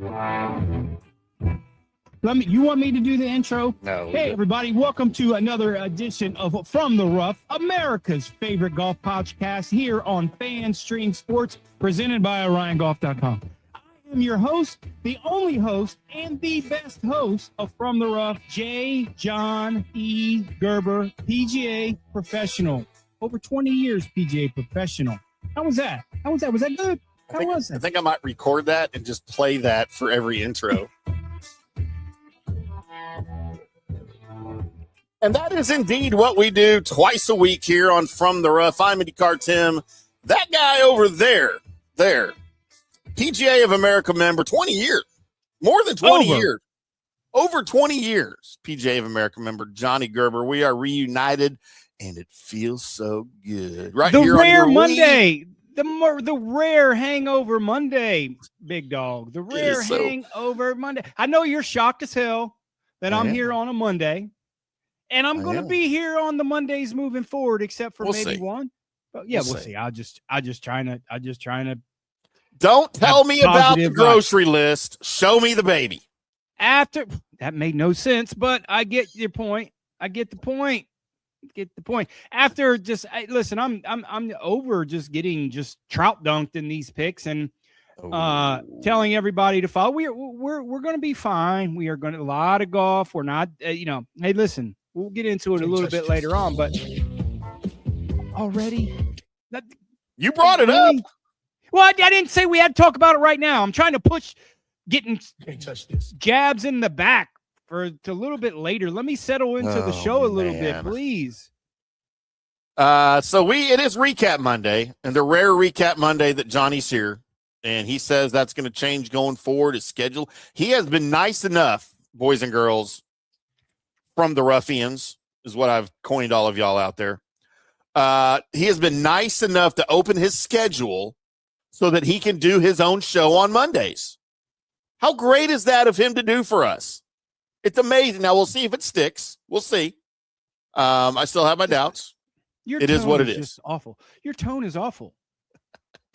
You want me to do the intro? No. Hey, everybody. Welcome to another edition of From the Rough, America's favorite golf podcast here on FanStream Sports, presented by OrionGolf.com. I am your host, the only host, and the best host of From the Rough, J. John E. Gerber, PGA professional. Over 20 years PGA professional. How was that? Was that good? How was it? I think I might record that and just play that for every intro. And that is indeed what we do twice a week here on From the Rough. I'm IndyCar Tim. That guy over there, PGA of America member, 20 years, more than 20 years, over 20 years, PGA of America member, Johnny Gerber. We are reunited, and it feels so good. Right the here rare on Monday, the rare hangover Monday, big dog. The rare hangover Monday. I know you're shocked as hell that I'm here on a Monday. And I'm going to be here on the Mondays moving forward, except for maybe one. But yeah, we'll see. I just trying to. Don't tell me about the grocery list. Show me the baby. After that made no sense, but I get your point. I get the point. After listen, I'm over just getting trout dunked in these picks and telling everybody to follow. We're going to be fine. We are going to a lot of golf. We're not, hey, listen. We'll get into it a little bit later on, but already you brought it up. Well, I didn't say we had to talk about it right now. I'm trying to push getting jabs in the back to a little bit later. Let me settle into the show a little bit, please. So it is Recap Monday, and the rare Recap Monday that Johnny's here, and he says that's going to change going forward, his schedule. He has been nice enough, boys and girls, from the Ruffians is what I've coined all of y'all out there. He has been nice enough to open his schedule so that he can do his own show on Mondays. How great is that of him to do for us? It's amazing. Now we'll see if it sticks. We'll see. I still have my doubts. It is what it is. Just awful. Your tone is awful.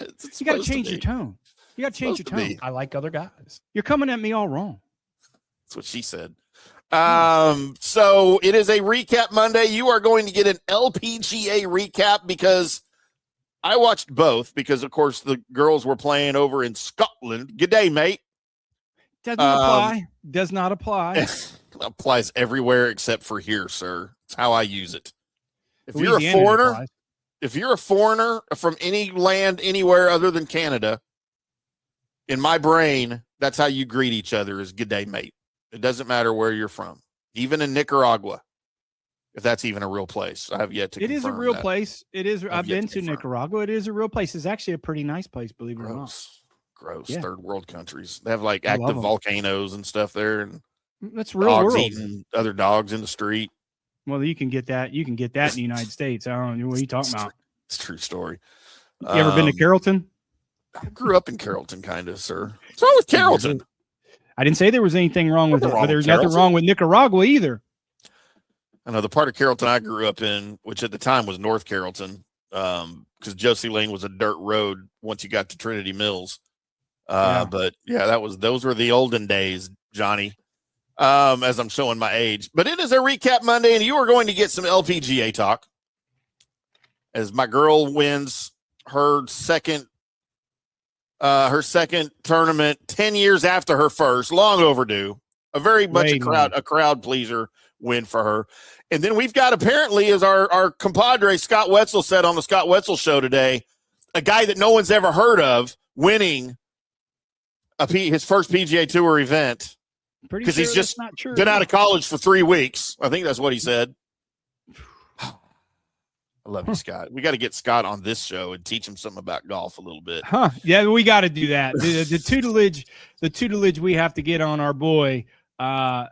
You got to change your tone. You got to change your tone. I like other guys. You're coming at me all wrong. That's what she said. So it is a Recap Monday. You are going to get an LPGA recap because I watched both because, of course, the girls were playing over in Scotland. Good day, mate. Does not apply. It applies everywhere except for here, sir. It's how I use it. If you're a foreigner from any land anywhere other than Canada, in my brain, that's how you greet each other is good day, mate. It doesn't matter where you're from, even in Nicaragua, if that's even a real place. I have yet to. It is a real place. It is. I've been to Nicaragua. It is a real place. It's actually a pretty nice place, believe it or not. Gross. Yeah. Third world countries. They have like active volcanoes and stuff there, and that's real dogs world. Eating other dogs in the street. Well, you can get that. You can get that in the United States. I don't know what are you talking about. It's a true story. You ever been to Carrollton? I grew up in Carrollton, kind of, sir. What's wrong with Carrollton? I didn't say there was anything wrong with it, but there's nothing wrong with Nicaragua either. I know the part of Carrollton I grew up in, which at the time was North Carrollton, because Josie Lane was a dirt road once you got to Trinity Mills. But yeah, those were the olden days, Johnny. As I'm showing my age, but it is a Recap Monday, and you are going to get some LPGA talk as my girl wins her second tournament 10 years after her first, long overdue, a very much a crowd pleaser win for her. And then we've got, apparently, as our compadre Scott Wetzel said on the Scott Wetzel show today, a guy that no one's ever heard of winning his first PGA Tour event because he's just been out of college for 3 weeks. I think that's what he said. I love you, Scott. We got to get Scott on this show and teach him something about golf a little bit. Yeah, we got to do that. The tutelage we have to get on our boy. I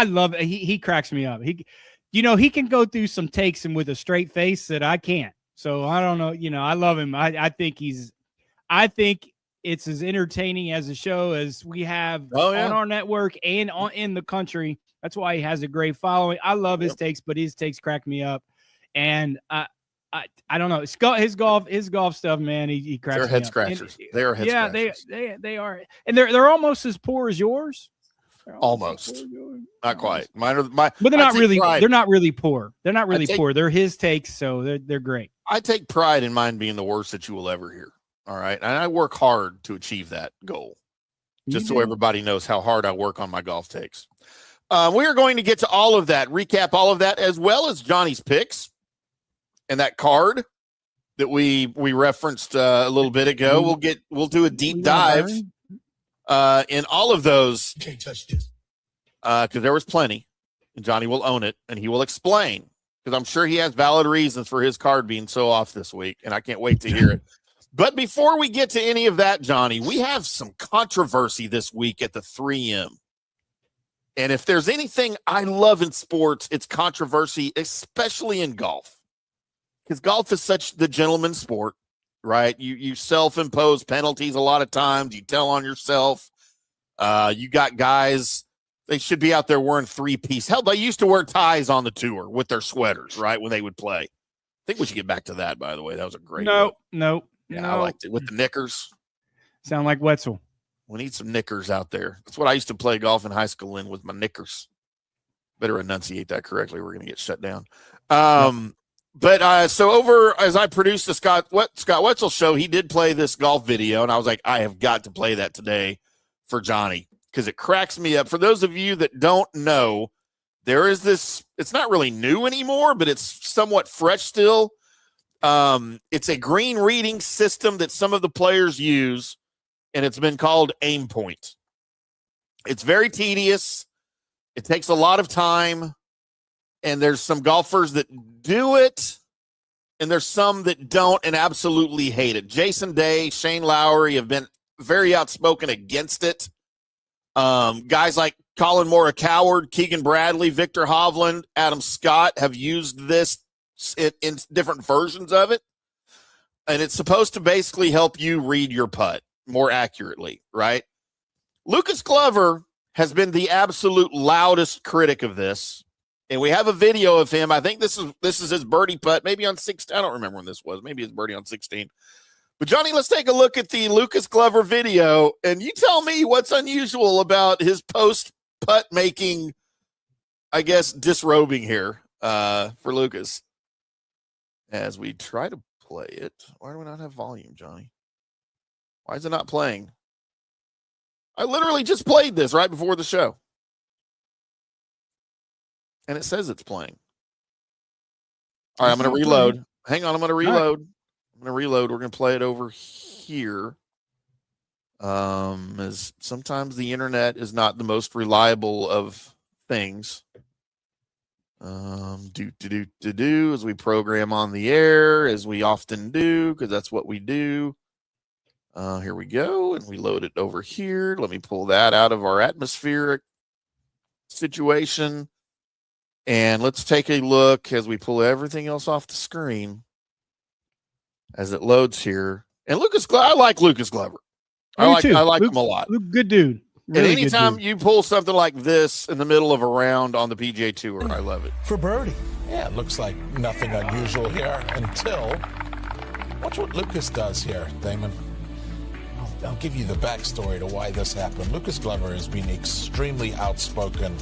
love it. He cracks me up. He can go through some takes and with a straight face that I can't. So I don't know. I love him. I think it's as entertaining as a show as we have on our network and in the country. That's why he has a great following. I love his takes, but his takes crack me up. And I don't know. His golf stuff, man. He cracks They're me head up. scratchers. And, They are head scratchers. They are, and they're almost as poor as yours. Almost. Not quite. Mine are but they're not really. Pride. They're not really poor. They're not really poor. They're his takes, so they're great. I take pride in mine being the worst that you will ever hear. All right, and I work hard to achieve that goal. Just so everybody knows how hard I work on my golf takes. We are going to get to all of that, recap all of that, as well as Johnny's picks and that card that we referenced a little bit ago. We'll do a deep dive in all of those. You can't touch this because there was plenty, and Johnny will own it, and he will explain because I'm sure he has valid reasons for his card being so off this week, and I can't wait to hear it. But before we get to any of that, Johnny, we have some controversy this week at the 3M. And if there's anything I love in sports, it's controversy, especially in golf. Because golf is such the gentleman's sport, right? You self-impose penalties a lot of times. You tell on yourself. You got guys, they should be out there wearing three-piece. Hell, they used to wear ties on the tour with their sweaters, right, when they would play. I think we should get back to that, by the way. That was a great one. No. Yeah, I liked it. With the knickers. Sound like Wetzel. We need some knickers out there. That's what I used to play golf in high school in, with my knickers. Better enunciate that correctly. We're going to get shut down. But so over as I produced the Scott Wetzel show, he did play this golf video, and I was like, I have got to play that today for Johnny because it cracks me up. For those of you that don't know, there is this, it's not really new anymore, but it's somewhat fresh still. It's a green reading system that some of the players use, and it's been called AimPoint. It's very tedious. It takes a lot of time, and there's some golfers that do it, and there's some that don't and absolutely hate it. Jason Day, Shane Lowry have been very outspoken against it. Guys like Colin Moore, Coward, Keegan Bradley, Victor Hovland, Adam Scott have used this in different versions of it, and it's supposed to basically help you read your putt more accurately, right? Lucas Glover has been the absolute loudest critic of this, and we have a video of him. I think this is his birdie putt, maybe on 16. I don't remember when this was. Maybe his birdie on 16. But Johnny, let's take a look at the Lucas Glover video, and you tell me what's unusual about his post putt making, I guess, disrobing here for Lucas. As we try to play it, why do we not have volume, Johnny? Why is it not playing? I literally just played this right before the show. And it says it's playing. All right, I'm going to reload. Hang on, I'm going to reload. I'm going to reload. We're going to play it over here. As sometimes the internet is not the most reliable of things. As we program on the air, as we often do, because that's what we do. Here we go, and we load it over here. Let me pull that out of our atmospheric situation, and let's take a look as we pull everything else off the screen as it loads here. And Lucas, I like Lucas Glover. I like him a lot. Good dude. Really, and anytime you pull something like this in the middle of a round on the PGA Tour, I love it. For birdie. Yeah, it looks like nothing unusual here until, watch what Lucas does here, Damon. I'll give you the backstory to why this happened. Lucas Glover has been extremely outspoken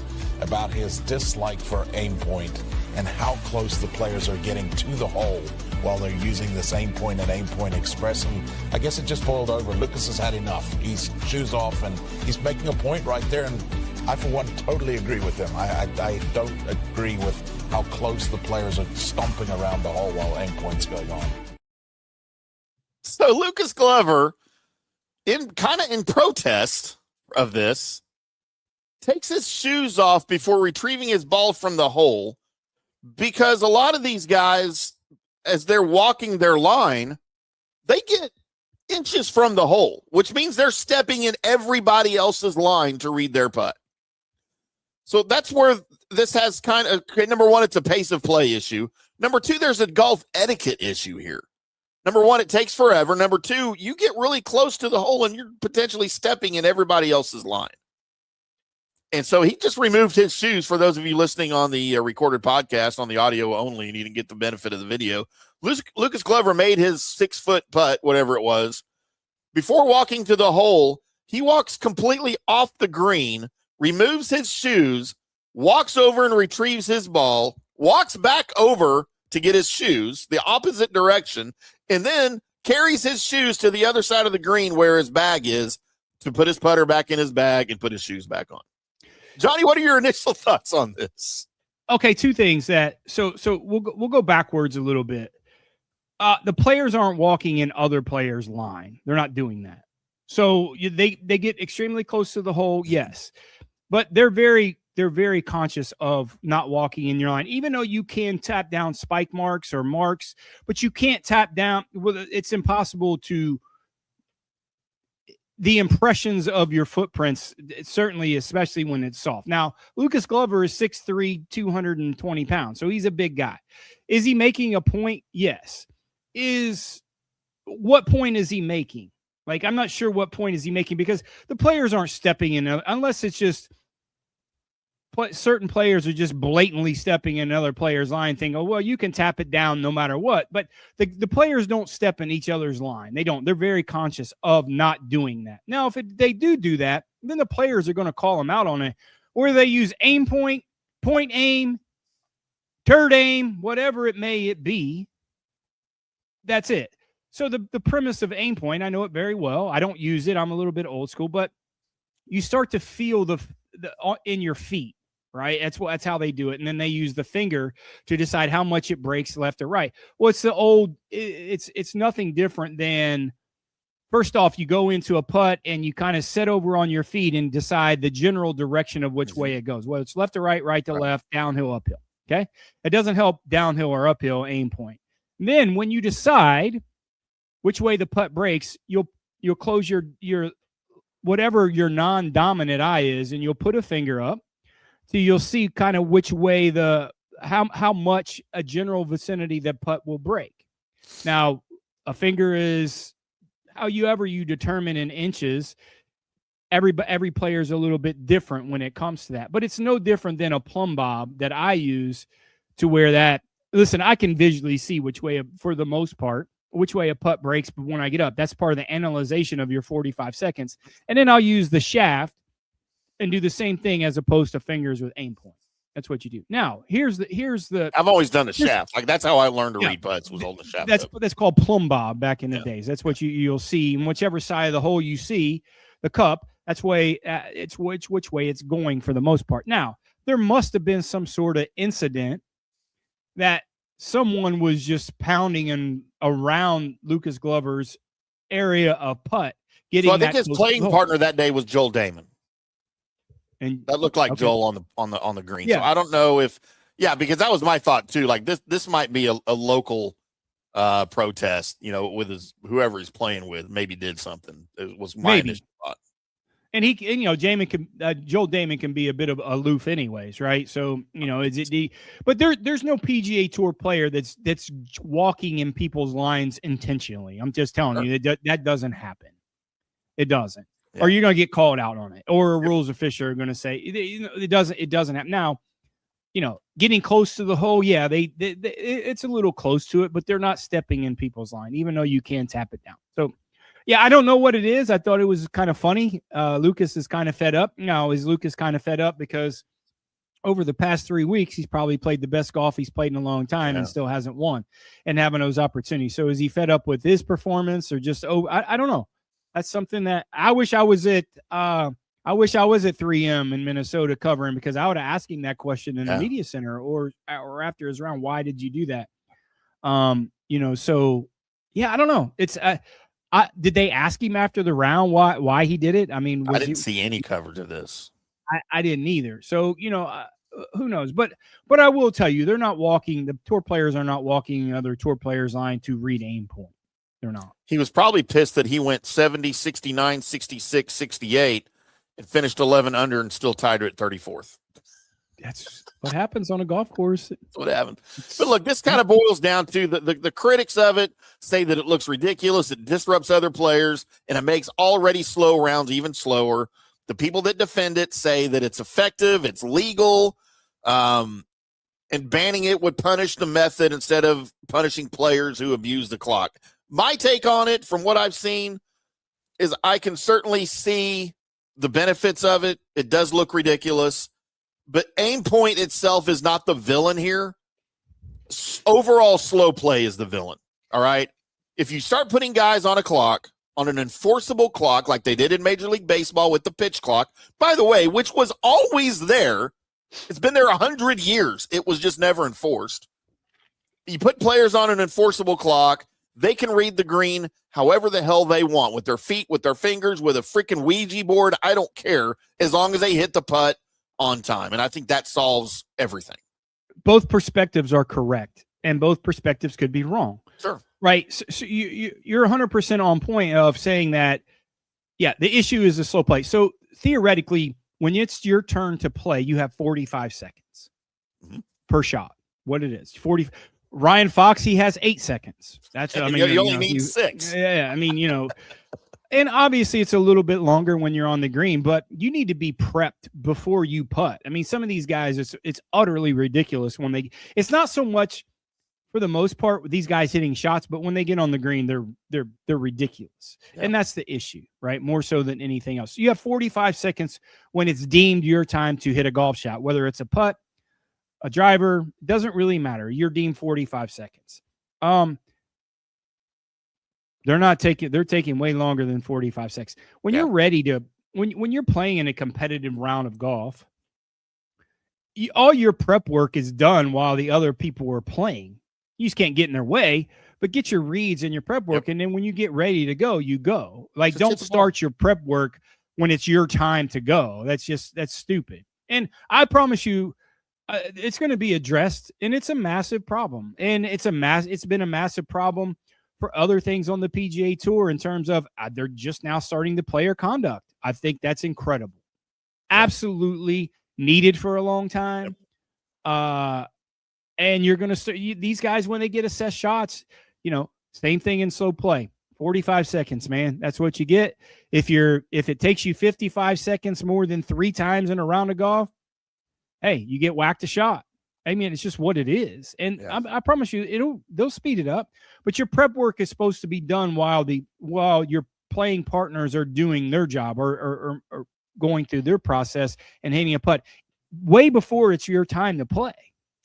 about his dislike for AimPoint and how close the players are getting to the hole while they're using this AimPoint and AimPoint Express. And I guess it just boiled over. Lucas has had enough. He's shoes off, and he's making a point right there. And I, for one, totally agree with him. I don't agree with how close the players are stomping around the hole while AimPoint's going on. So Lucas Glover, in protest of this, takes his shoes off before retrieving his ball from the hole, because a lot of these guys, as they're walking their line, they get inches from the hole, which means they're stepping in everybody else's line to read their putt. So that's where this has number one, it's a pace of play issue. Number two, there's a golf etiquette issue here. Number one, it takes forever. Number two, you get really close to the hole and you're potentially stepping in everybody else's line. And so he just removed his shoes. For those of you listening on the recorded podcast on the audio only, and you didn't get the benefit of the video, Lucas Glover made his 6-foot putt, whatever it was. Before walking to the hole, he walks completely off the green, removes his shoes, walks over and retrieves his ball, walks back over to get his shoes, the opposite direction, and then carries his shoes to the other side of the green where his bag is to put his putter back in his bag and put his shoes back on. Johnny, what are your initial thoughts on this? Okay, two things that so we'll go backwards a little bit. The players aren't walking in other players' line. They're not doing that. So they get extremely close to the hole, yes, but they're very conscious of not walking in your line. Even though you can tap down spike marks or marks, but you can't tap down. Well, it's impossible to. The impressions of your footprints, certainly, especially when it's soft. Now, Lucas Glover is 6'3", 220 pounds, so he's a big guy. Is he making a point? Yes. What point is he making? Like, I'm not sure what point is he making, because the players aren't stepping in, unless it's just certain players are just blatantly stepping in another player's line, thinking, oh, well, you can tap it down no matter what. But the players don't step in each other's line. They don't. They're very conscious of not doing that. Now, if they do that, then the players are going to call them out on it, or they use AimPoint, point aim, turd aim, whatever it may be. That's it. So the premise of AimPoint, I know it very well. I don't use it. I'm a little bit old school, but you start to feel the in your feet. Right. That's how they do it. And then they use the finger to decide how much it breaks left or right. Well, it's nothing different than, first off, you go into a putt and you kind of sit over on your feet and decide the general direction of which way it goes. Whether it's left to right, right to left, downhill, uphill. Okay. It doesn't help downhill or uphill aim point. And then when you decide which way the putt breaks, you'll close your whatever your non-dominant eye is, and you'll put a finger up. So you'll see kind of which way how much a general vicinity that putt will break. Now, a finger is however you determine in inches. Every player is a little bit different when it comes to that, but it's no different than a plumb bob that I use to where that. Listen, I can visually see which way, for the most part, which way a putt breaks, but when I get up, that's part of the analyzation of your 45 seconds, and then I'll use the shaft and do the same thing as opposed to fingers with AimPoint. That's what you do. Now, here's the. I've always done the shaft. Like, that's how I learned to read putts, was holding the shaft. That's called plumb bob back in the days. That's what you'll see. And whichever side of the hole you see the cup, that's way it's which way it's going for the most part. Now, there must have been some sort of incident that someone was just pounding around Lucas Glover's area of putt. So I think his playing partner that day was Joel Damon. And that looked like Joel on the green. Yeah. So I don't know because that was my thought too. Like this might be a local protest, with whoever he's playing with, maybe did something. It was my initial thought. And Joel Damon can be a bit of aloof anyways, right? So, but there's no PGA Tour player that's walking in people's lines intentionally. I'm just telling you that doesn't happen. It doesn't. Yeah. Or you're going to get called out on it, or a rules official are going to say it doesn't happen. Now, getting close to the hole, it's a little close to it, but they're not stepping in people's line, even though you can tap it down. So, yeah, I don't know what it is. I thought it was kind of funny. Lucas is kind of fed up. Now, is Lucas kind of fed up because over the past 3 weeks, he's probably played the best golf he's played in a long time and still hasn't won and having those opportunities. So is he fed up with his performance, or just, I don't know. That's something that I wish I was at 3M in Minnesota covering, because I would have asked him that question in the media center or after his round. Why did you do that? So yeah, I don't know. It's did they ask him after the round why he did it? I mean, I didn't see any coverage of this. I didn't either. So, who knows? But I will tell you, they're not walking. The tour players are not walking other tour players' line to read AimPoint. They're not. He was probably pissed that he went 70, 69, 66, 68 and finished 11 under and still tied her at 34th. That's what happens on a golf course. That's what happened. But look, this kind of boils down to the critics of it say that it looks ridiculous, it disrupts other players, and it makes already slow rounds even slower. The people that defend it say that it's effective, it's legal, and banning it would punish the method instead of punishing players who abuse the clock. My take on it, from what I've seen, is I can certainly see the benefits of it. It does look ridiculous, but AimPoint itself is not the villain here. Overall slow play is the villain, all right? If you start putting guys on a clock, on an enforceable clock like they did in Major League Baseball with the pitch clock, by the way, which was always there. It's been there 100 years. It was just never enforced. You put players on an enforceable clock, they can read the green however the hell they want, with their feet, with their fingers, with a freaking Ouija board. I don't care, as long as they hit the putt on time. And I think that solves everything. Both perspectives are correct, and both perspectives could be wrong. Sure. Right. So you're 100% on point of saying that, yeah, the issue is the slow play. So theoretically, when it's your turn to play, you have 45 seconds per shot. What it is, 40. Ryan Fox, he has 8 seconds. That's what I mean. You only need 6. Yeah. I mean, and obviously it's a little bit longer when you're on the green, but you need to be prepped before you putt. I mean, some of these guys, it's utterly ridiculous when it's not so much for the most part with these guys hitting shots, but when they get on the green, they're ridiculous. Yeah. And that's the issue, right? More so than anything else. You have 45 seconds when it's deemed your time to hit a golf shot, whether it's a putt, a driver, doesn't really matter. You're deemed 45 seconds. They're taking way longer than 45 seconds. When you're ready to, when you're playing in a competitive round of golf, all your prep work is done while the other people are playing. You just can't get in their way, but get your reads and your prep work. Yep. And then when you get ready to go, you go. Like, don't start your prep work when it's your time to go. That's stupid. And I promise you, it's going to be addressed, and it's a massive problem. And it's been a massive problem for other things on the PGA Tour in terms of they're just now starting the player conduct. I think that's incredible. Absolutely needed for a long time. And you're going to these guys, when they get assessed shots, same thing in slow play. 45 seconds, man. That's what you get. If it takes you 55 seconds more than 3 times in a round of golf, hey, you get whacked a shot. I mean, it's just what it is. And I promise you, they'll speed it up. But your prep work is supposed to be done while your playing partners are doing their job or going through their process and hitting a putt way before it's your time to play.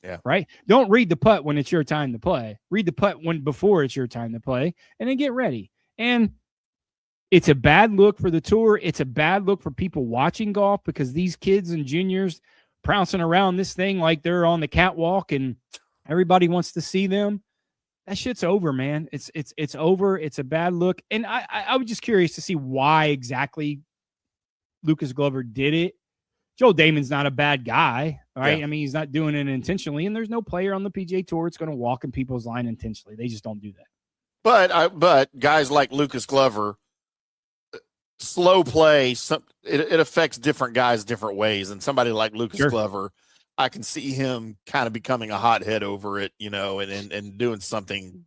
Yeah. Right. Don't read the putt when it's your time to play. Read the putt before it's your time to play, and then get ready. And it's a bad look for the tour. It's a bad look for people watching golf, because these kids and juniors pouncing around this thing like they're on the catwalk and everybody wants to see them. That shit's over, man. It's over. It's a bad look. And I was just curious to see why exactly Lucas Glover did it. Joel Damon's not a bad guy, right? Yeah. I mean, he's not doing it intentionally, and there's no player on the PGA Tour that's going to walk in people's line intentionally. They just don't do that. But guys like Lucas Glover, slow play, it affects different guys different ways. And somebody like Lucas Glover, I can see him kind of becoming a hothead over it, and doing something,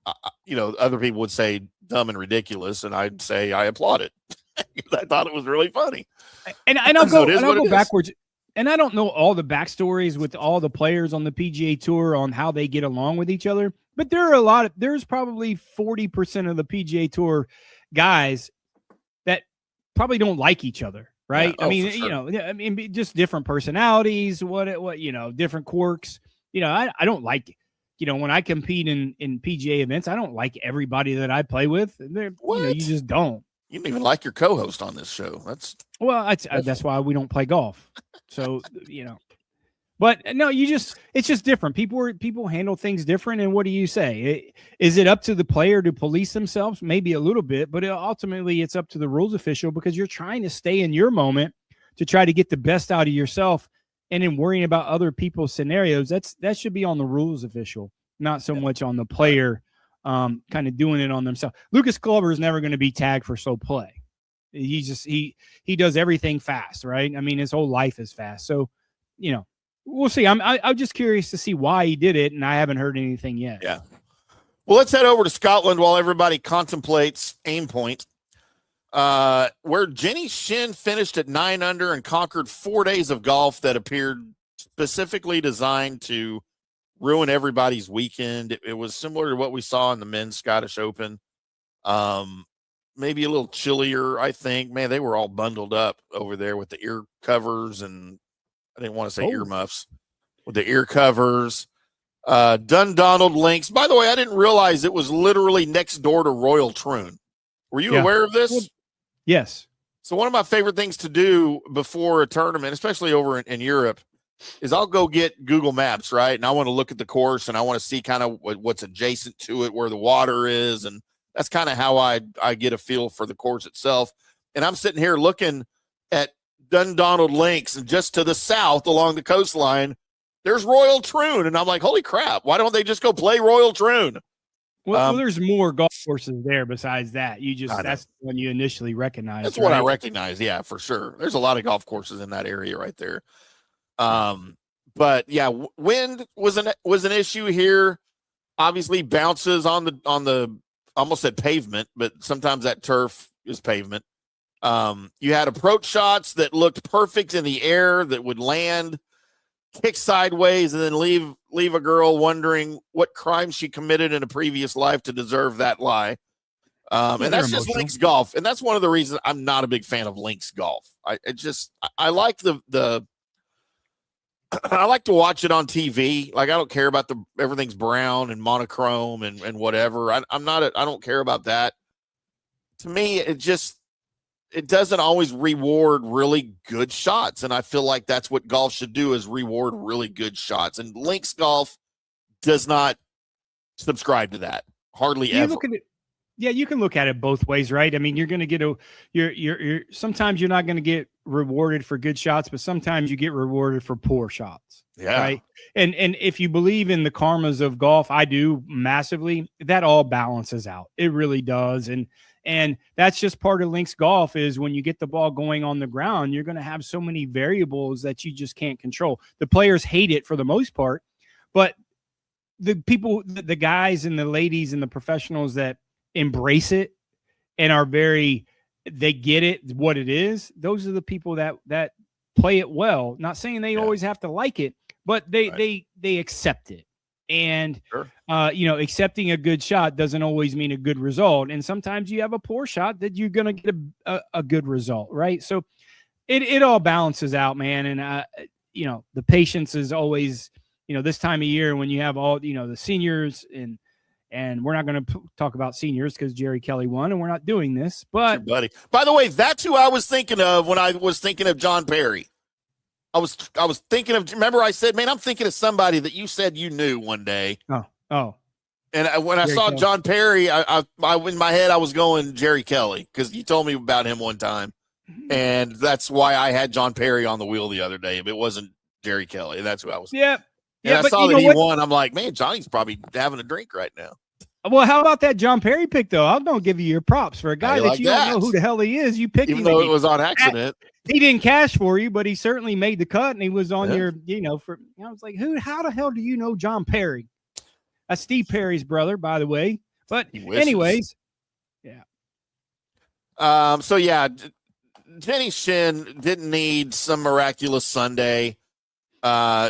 other people would say dumb and ridiculous, and I'd say I applaud it. I thought it was really funny. And I'll go backwards. And I don't know all the backstories with all the players on the PGA Tour on how they get along with each other, but there's probably 40% of the PGA Tour guys that probably don't like each other, right? Yeah. I mean, just different personalities, different quirks. I don't like, when I compete in PGA events, I don't like everybody that I play with. You just don't. You don't even like your co-host on this show. That's why we don't play golf. So, but no, it's just different. People handle things different. And what do you say? Is it up to the player to police themselves? Maybe a little bit, but ultimately it's up to the rules official, because you're trying to stay in your moment to try to get the best out of yourself, and then worrying about other people's scenarios. That should be on the rules official, not so much on the player. Kind of doing it on themselves. Lucas Glover is never going to be tagged for slow play. He does everything fast, right? I mean, his whole life is fast. So, we'll see. I'm just curious to see why he did it, and I haven't heard anything yet. Yeah. Well, let's head over to Scotland while everybody contemplates AimPoint. where Jenny Shin finished at 9 under and conquered 4 days of golf that appeared specifically designed to ruin everybody's weekend. It was similar to what we saw in the men's Scottish Open. Maybe a little chillier, I think. Man, they were all bundled up over there with the ear covers, and I didn't want to say earmuffs, with the ear covers. Dundonald Links. By the way, I didn't realize it was literally next door to Royal Troon. Were you aware of this? Yes. So one of my favorite things to do before a tournament, especially over in Europe, is I'll go get Google Maps, right? And I want to look at the course, and I want to see kind of what's adjacent to it, where the water is, and that's kind of how I get a feel for the course itself. And I'm sitting here looking at Dundonald Links, and just to the south along the coastline, there's Royal Troon. And I'm like, holy crap, why don't they just go play Royal Troon? Well, there's more golf courses there besides that. That's the one you initially recognized. That's what I recognize. Yeah, for sure. There's a lot of golf courses in that area right there. But yeah, wind was an issue here. Obviously bounces on the almost said pavement, but sometimes that turf is pavement. You had approach shots that looked perfect in the air that would land, kick sideways, and then leave a girl wondering what crime she committed in a previous life to deserve that lie. And that's just links golf. And that's one of the reasons I'm not a big fan of links golf. I like the I like to watch it on TV. Like, I don't care about everything's brown and monochrome and whatever. I don't care about that. To me, it doesn't always reward really good shots. And I feel like that's what golf should do, is reward really good shots. And links golf does not subscribe to that. Hardly ever. You can look at it both ways, right? I mean, you're going to get you're sometimes you're not going to get rewarded for good shots, but sometimes you get rewarded for poor shots. Yeah. Right. And if you believe in the karmas of golf, I do massively, that all balances out. It really does. And that's just part of links golf, is when you get the ball going on the ground, you're going to have so many variables that you just can't control. The players hate it for the most part, but the people, the guys and the ladies and the professionals that embrace it and they get it, what it is, those are the people that play it well. Not saying they always have to like it, but they accept it. And accepting a good shot doesn't always mean a good result. And sometimes you have a poor shot that you're going to get a good result, right? So it all balances out, man. And the patience is always, this time of year when you have all, the seniors, and we're not going to talk about seniors because Jerry Kelly won, and we're not doing this. But buddy, by the way, that's who I was thinking of when I was thinking of John Perry. I was thinking of. Remember, I said, "Man, I'm thinking of somebody that you said you knew one day." Oh. And when I saw Kelly. John Perry, I in my head I was going Jerry Kelly, because you told me about him one time, and that's why I had John Perry on the wheel the other day. If it wasn't Jerry Kelly, that's who I was. Yeah. And I saw that he won. I'm like, man, Johnny's probably having a drink right now. Well, how about that John Perry pick, though? I'm going to give you your props for a guy that you don't know who the hell he is. You picked him. Even though it was on accident. He didn't cash for you, but he certainly made the cut, and he was on your, I was like, how the hell do you know John Perry? That's Steve Perry's brother, by the way. But anyways, yeah. So, yeah, Jenny Shin didn't need some miraculous Sunday.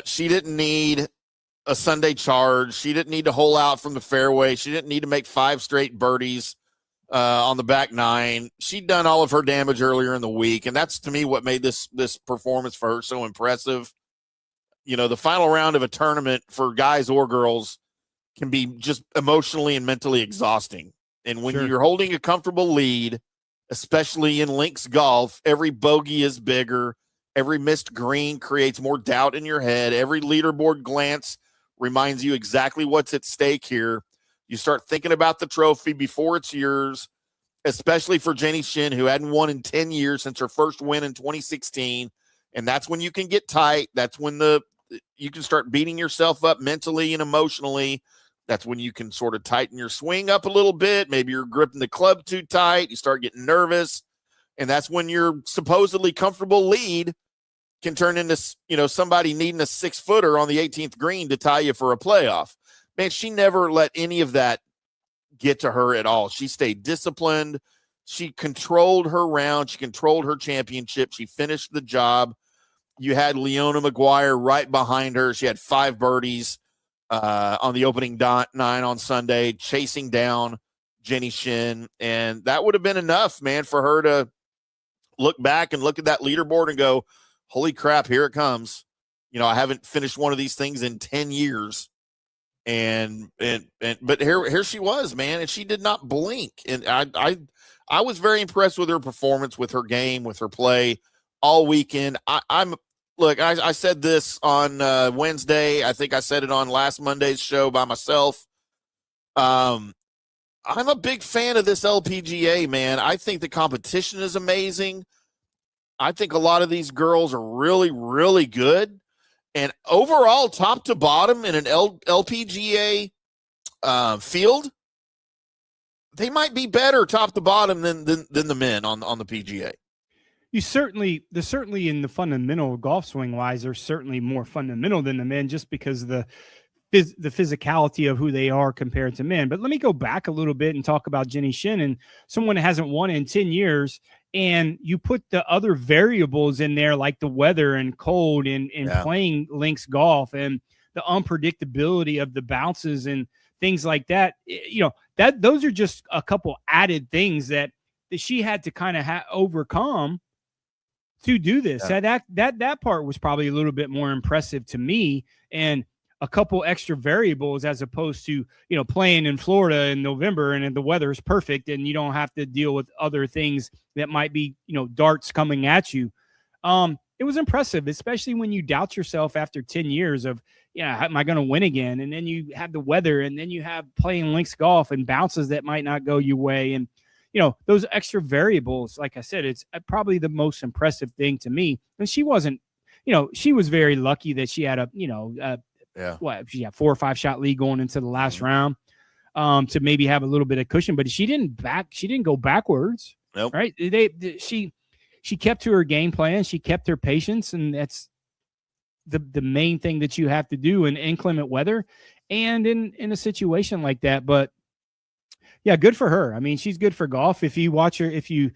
She didn't need a Sunday charge. She didn't need to hole out from the fairway. She didn't need to make 5 straight birdies on the back 9. She'd done all of her damage earlier in the week, and that's, to me, what made this performance for her so impressive. The final round of a tournament for guys or girls can be just emotionally and mentally exhausting. And when you're holding a comfortable lead, especially in links golf, every bogey is bigger. Every missed green creates more doubt in your head. Every leaderboard glance reminds you exactly what's at stake here. You start thinking about the trophy before it's yours, especially for Jenny Shin, who hadn't won in 10 years since her first win in 2016. And that's when you can get tight. That's when you can start beating yourself up mentally and emotionally. That's when you can sort of tighten your swing up a little bit. Maybe you're gripping the club too tight. You start getting nervous. And that's when your supposedly comfortable lead can turn into, somebody needing a 6-footer on the 18th green to tie you for a playoff. Man, she never let any of that get to her at all. She stayed disciplined. She controlled her round. She controlled her championship. She finished the job. You had Leona Maguire right behind her. She had 5 birdies on the opening 9 on Sunday, chasing down Jenny Shin. And that would have been enough, man, for her to look back and look at that leaderboard and go, holy crap, here it comes. I haven't finished one of these things in 10 years. But here she was, man, and she did not blink. And I was very impressed with her performance, with her game, with her play all weekend. I said this on Wednesday. I think I said it on last Monday's show by myself. I'm a big fan of this LPGA, man. I think the competition is amazing. I think a lot of these girls are really, really good. And overall, top to bottom in an LPGA field, they might be better top to bottom than the men on the PGA. They're certainly in the fundamental golf swing wise, they're certainly more fundamental than the men, just because of the physicality of who they are compared to men. But let me go back a little bit and talk about Jenny Shin, and someone that hasn't won in 10 years. And you put the other variables in there, like the weather and cold and playing links golf and the unpredictability of the bounces and things like that. Those are just a couple added things that she had to kind of overcome to do this. Yeah. That part was probably a little bit more impressive to me, and a couple extra variables as opposed to, playing in Florida in November and the weather is perfect and you don't have to deal with other things that might be, darts coming at you. It was impressive, especially when you doubt yourself after 10 years of, am I going to win again? And then you have the weather, and then you have playing links golf and bounces that might not go your way. And, those extra variables, like I said, it's probably the most impressive thing to me. And she wasn't, she was very lucky that she had she had 4 or 5 shot lead going into the last round to maybe have a little bit of cushion, but she didn't go backwards. Nope. Right. She kept to her game plan. She kept her patience. And that's the main thing that you have to do in inclement weather and in a situation like that. But yeah, good for her. I mean, she's good for golf. If you watch her, if you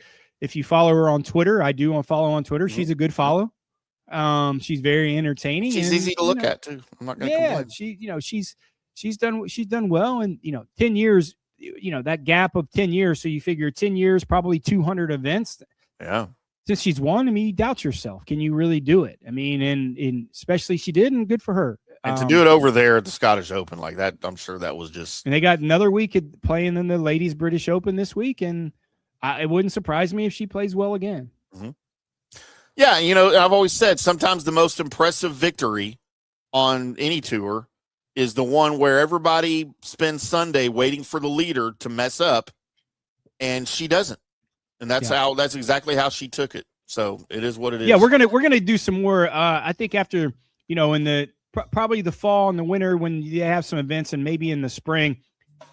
follow her on Twitter, I do follow on Twitter. Mm-hmm. She's a good follow. She's very entertaining. She's easy to look at too. I'm not going to complain. She's done well. And 10 years, that gap of 10 years. So you figure 10 years, probably 200 events. Yeah. Since she's won, you doubt yourself. Can you really do it? I mean, and especially she did, and good for her. And to do it over there at the Scottish Open like that, I'm sure that was just. And they got another week playing in the Ladies British Open this week, and it wouldn't surprise me if she plays well again. Mm-hmm. Yeah, I've always said sometimes the most impressive victory on any tour is the one where everybody spends Sunday waiting for the leader to mess up, and she doesn't. And that's exactly how she took it. So it is what it is. Yeah, we're gonna do some more. I think after in the probably the fall and the winter when you have some events, and maybe in the spring,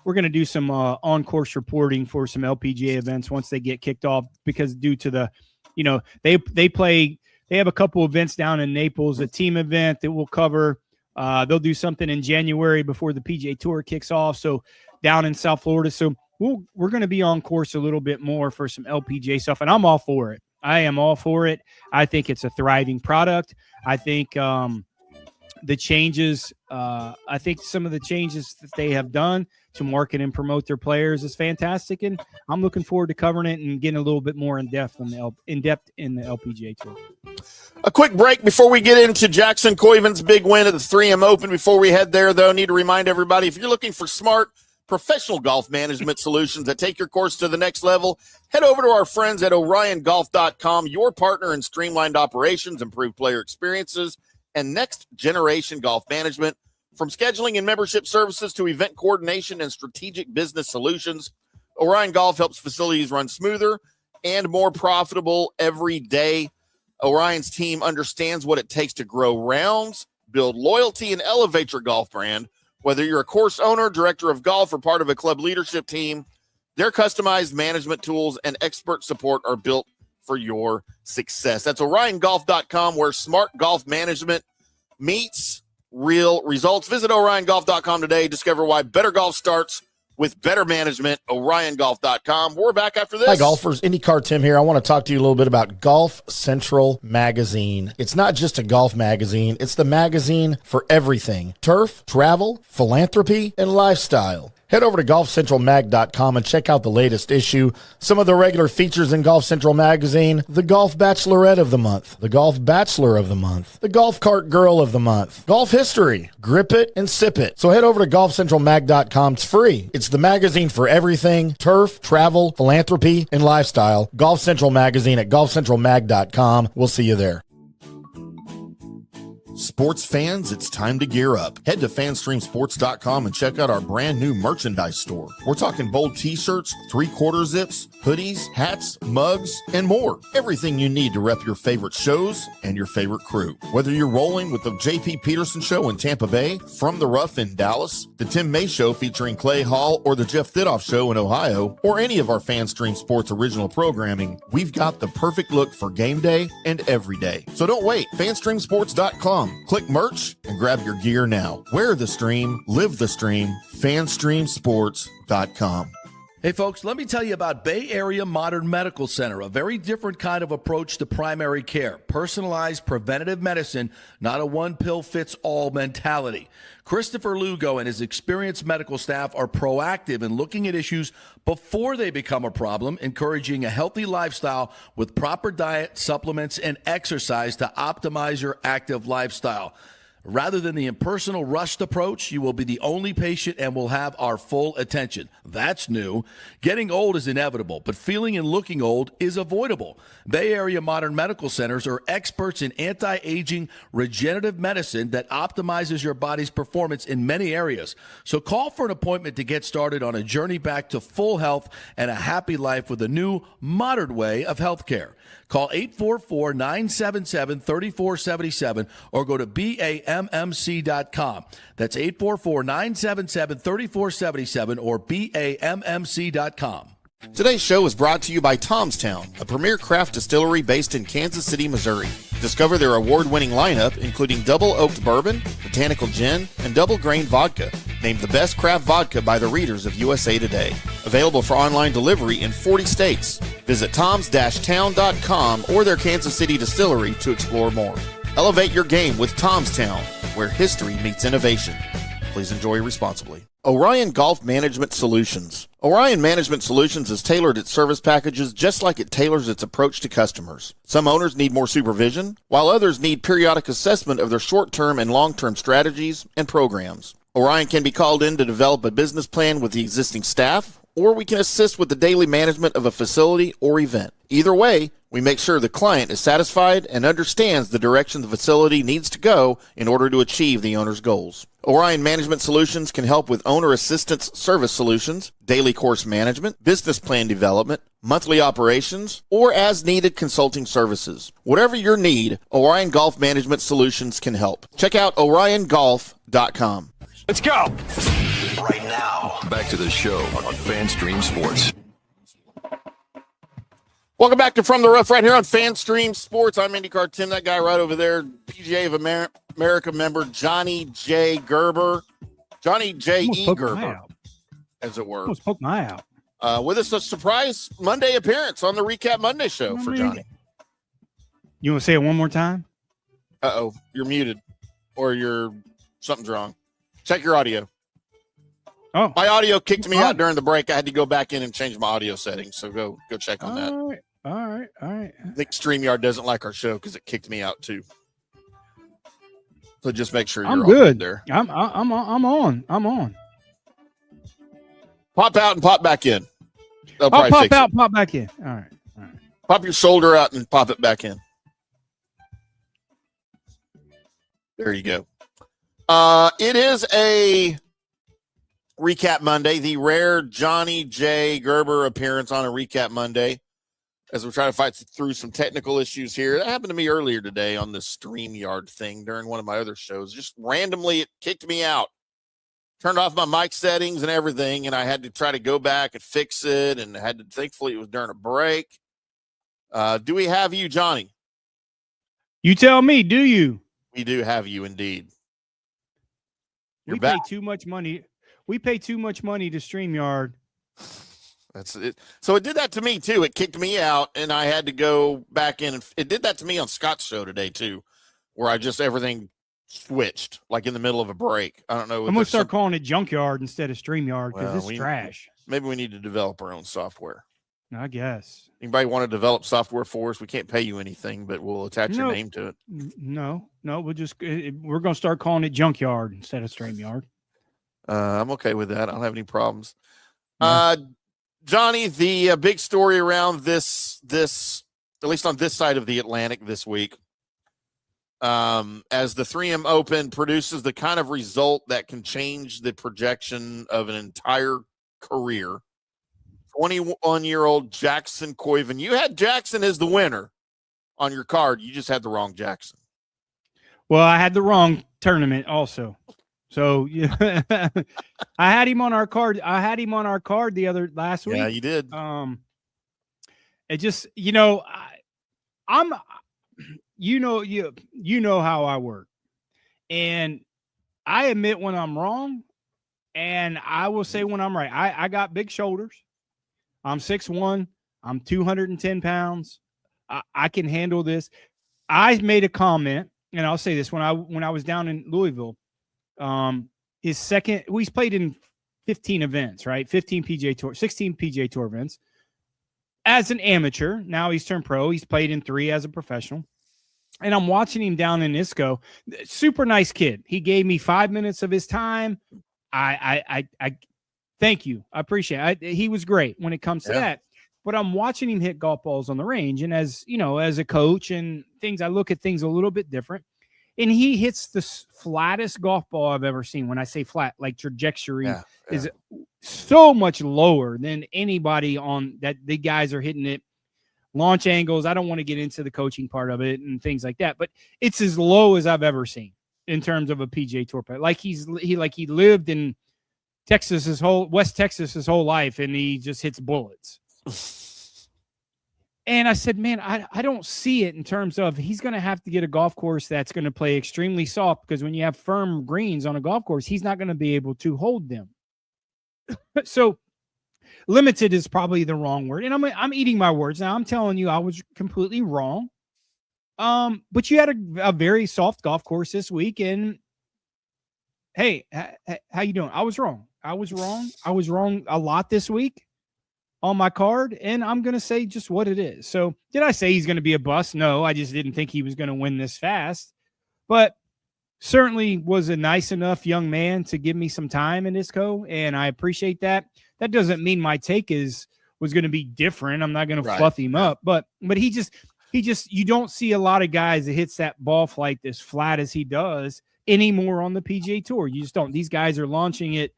we're gonna do some on-course reporting for some LPGA events once they get kicked off, because due to the they have a couple events down in Naples, a team event that we'll cover. They'll do something in January before the PGA Tour kicks off. So down in South Florida. So we're going to be on course a little bit more for some LPGA stuff, and I'm all for it. I am all for it. I think it's a thriving product. I think the changes, I think some of the changes that they have done to market and promote their players is fantastic, and I'm looking forward to covering it and getting a little bit more in depth in the LPGA Tour. A quick break before we get into Jackson Koivun's big win at the 3M Open. Before we head there, though, I need to remind everybody, if you're looking for smart, professional golf management solutions that take your course to the next level, head over to our friends at OrionGolf.com, your partner in streamlined operations, improved player experiences, and next-generation golf management. From scheduling and membership services to event coordination and strategic business solutions, Orion Golf helps facilities run smoother and more profitable every day. Orion's team understands what it takes to grow rounds, build loyalty, and elevate your golf brand. Whether you're a course owner, director of golf, or part of a club leadership team, their customized management tools and expert support are built for your success. That's OrionGolf.com, where smart golf management meets real results. Visit OrionGolf.com today. Discover why better golf starts with better management, OrionGolf.com. We're back after this. Hi, golfers. IndyCar Tim here. I want to talk to you a little bit about Golf Central Magazine. It's not just a golf magazine. It's the magazine for everything. Turf, travel, philanthropy, and lifestyle. Head over to golfcentralmag.com and check out the latest issue. Some of the regular features in Golf Central Magazine: the Golf Bachelorette of the Month, the Golf Bachelor of the Month, the Golf Cart Girl of the Month, Golf History, Grip It and Sip It. So head over to golfcentralmag.com. It's free. It's the magazine for everything: turf, travel, philanthropy, and lifestyle. Golf Central Magazine at golfcentralmag.com. We'll see you there. Sports fans, it's time to gear up. Head to fanstreamsports.com and check out our brand new merchandise store. We're talking bold t-shirts, 3/4 zips, hoodies, hats, mugs, and more. Everything you need to rep your favorite shows and your favorite crew. Whether you're rolling with the J.P. Peterson Show in Tampa Bay, From the Rough in Dallas, the Tim May Show featuring Clay Hall, or the Jeff Thidoff Show in Ohio, or any of our FanStream Sports original programming, we've got the perfect look for game day and every day. So don't wait. fanstreamsports.com. Click merch and grab your gear now. Wear the stream, live the stream. fanstreamsports.com. Hey folks, let me tell you about Bay Area Modern Medical Center, a very different kind of approach to primary care. Personalized preventative medicine, not a one-pill-fits-all mentality. Christopher Lugo and his experienced medical staff are proactive in looking at issues before they become a problem, encouraging a healthy lifestyle with proper diet, supplements, and exercise to optimize your active lifestyle. Rather than the impersonal, rushed approach, you will be the only patient and will have our full attention. That's new. Getting old is inevitable, but feeling and looking old is avoidable. Bay Area Modern Medical Centers are experts in anti-aging regenerative medicine that optimizes your body's performance in many areas. So call for an appointment to get started on a journey back to full health and a happy life with a new, modern way of healthcare. Call 844-977-3477 or go to BAMMC.com. That's 844-977-3477 or BAMMC.com. Today's show is brought to you by Tomstown, a premier craft distillery based in Kansas City, Missouri. Discover their award-winning lineup, including double oaked bourbon, botanical gin, and double grain vodka, named the best craft vodka by the readers of USA Today. Available for online delivery in 40 states. Visit toms-town.com or their Kansas City distillery to explore more. Elevate your game with Tomstown, where history meets innovation. Please enjoy responsibly. Orion Golf Management Solutions. Orion Management Solutions has tailored its service packages just like it tailors its approach to customers. Some owners need more supervision, while others need periodic assessment of their short-term and long-term strategies and programs. Orion can be called in to develop a business plan with the existing staff, or we can assist with the daily management of a facility or event. Either way, we make sure the client is satisfied and understands the direction the facility needs to go in order to achieve the owner's goals. Orion Management Solutions can help with owner assistance service solutions, daily course management, business plan development, monthly operations, or as-needed consulting services. Whatever your need, Orion Golf Management Solutions can help. Check out OrionGolf.com. Let's go. Right now, back to the show on FanStream Sports. Welcome back to From the Rough right here on FanStream Sports. I'm IndyCar Tim, that guy right over there, PGA of America member Johnny J. Gerber. Johnny J. E. Gerber, as it were. Almost poked my eye out. With us, a surprise Monday appearance on the Recap Monday show for Johnny. You want to say it one more time? Uh-oh, you're muted. Or something's wrong. Check your audio. Oh, my audio kicked me out during the break. I had to go back in and change my audio settings. So go check on that. All right. I think StreamYard doesn't like our show because it kicked me out too. So just make sure you're good there. I'm on. Pop out and pop back in. I'll pop out, pop back in. All right. Pop your shoulder out and pop it back in. There you go. It is a Recap Monday, the rare Johnny J. Gerber appearance on a Recap Monday, as we're trying to fight through some technical issues here. That happened to me earlier today on the StreamYard thing during one of my other shows. Just randomly, it kicked me out. Turned off my mic settings and everything, and I had to try to go back and fix it, and thankfully it was during a break. Do we have you, Johnny? You tell me, do you? We do have you indeed. We pay too much money We pay too much money to StreamYard. That's it. So it did that to me too. It kicked me out, and I had to go back in. And it did that to me on Scott's show today too, where I just everything switched like in the middle of a break. I don't know. I'm gonna start calling it Junkyard instead of StreamYard because it's trash. Maybe we need to develop our own software. I guess. Anybody want to develop software for us? We can't pay you anything, but we'll attach your name to it. No, we're gonna start calling it Junkyard instead of StreamYard. I'm okay with that. I don't have any problems. Johnny, the big story around this, at least on this side of the Atlantic this week, as the 3M Open produces the kind of result that can change the projection of an entire career. 21-year-old Jackson Koivun. You had Jackson as the winner on your card. You just had the wrong Jackson. Well, I had the wrong tournament also. So yeah, I had him on our card. I had him on our card last week. Yeah, you did. It just, I'm, you know how I work, and I admit when I'm wrong, and I will say when I'm right. I got big shoulders. I'm 6'1". I'm 210 pounds. I can handle this. I made a comment, and I'll say this when I was down in Louisville. He's played in 15 events, right? 15 PGA Tour, 16 PGA Tour events as an amateur. Now he's turned pro. He's played in 3 as a professional. And I'm watching him down in ISCO. Super nice kid. He gave me 5 minutes of his time. I thank you. I appreciate it. He was great when it comes to that. But I'm watching him hit golf balls on the range. And as a coach and things, I look at things a little bit different. And he hits the flattest golf ball I've ever seen. When I say flat, like trajectory is so much lower than anybody on that. The guys are hitting it. Launch angles. I don't want to get into the coaching part of it and things like that, but it's as low as I've ever seen in terms of a PGA Tour player. Like he lived in West Texas his whole life, and he just hits bullets. And I said, man, I don't see it in terms of he's going to have to get a golf course that's going to play extremely soft, because when you have firm greens on a golf course, he's not going to be able to hold them. So limited is probably the wrong word. And I'm eating my words. Now I'm telling you, I was completely wrong. But you had a very soft golf course this week, and hey, how you doing? I was wrong. I was wrong a lot this week on my card, and I'm going to say just what it is. So did I say he's going to be a bust? No, I just didn't think he was going to win this fast, but certainly was a nice enough young man to give me some time in ISCO, and I appreciate that. That doesn't mean my take was going to be different. I'm not going to fluff him up, but he just, you don't see a lot of guys that hits that ball flight as flat as he does anymore on the PGA Tour. You just don't. These guys are launching it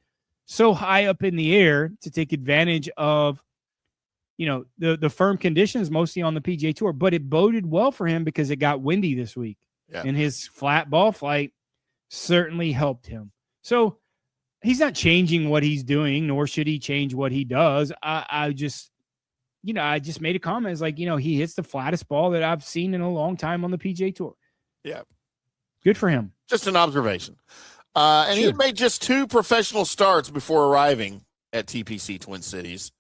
so high up in the air to take advantage of, the firm conditions mostly on the PGA Tour. But it boded well for him because it got windy this week, and his flat ball flight certainly helped him. So he's not changing what he's doing, nor should he change what he does. I just made a comment. It's like, he hits the flattest ball that I've seen in a long time on the PGA Tour. Yeah. Good for him. Just an observation. And he had made just 2 professional starts before arriving at TPC Twin Cities.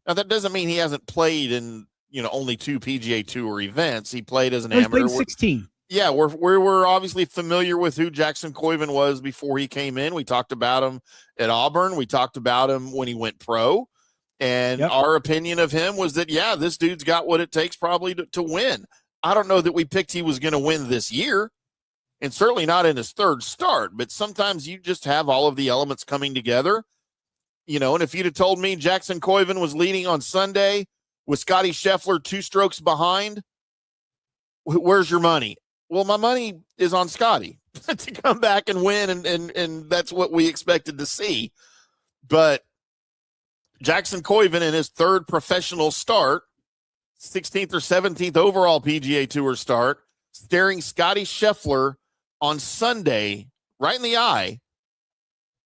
Now, that doesn't mean he hasn't played in, only 2 PGA Tour events. He played as an amateur. He played 16. Yeah, we're obviously familiar with who Jackson Koivun was before he came in. We talked about him at Auburn. We talked about him when he went pro. And our opinion of him was that, this dude's got what it takes probably to win. I don't know that we picked he was going to win this year, and certainly not in his 3rd start. But sometimes you just have all of the elements coming together. And if you'd have told me Jackson Koivun was leading on Sunday with Scottie Scheffler 2 strokes behind, where's your money? Well, my money is on Scottie to come back and win, and that's what we expected to see. But Jackson Koivun in his 3rd professional start, 16th or 17th overall PGA Tour start, staring Scottie Scheffler on Sunday right in the eye,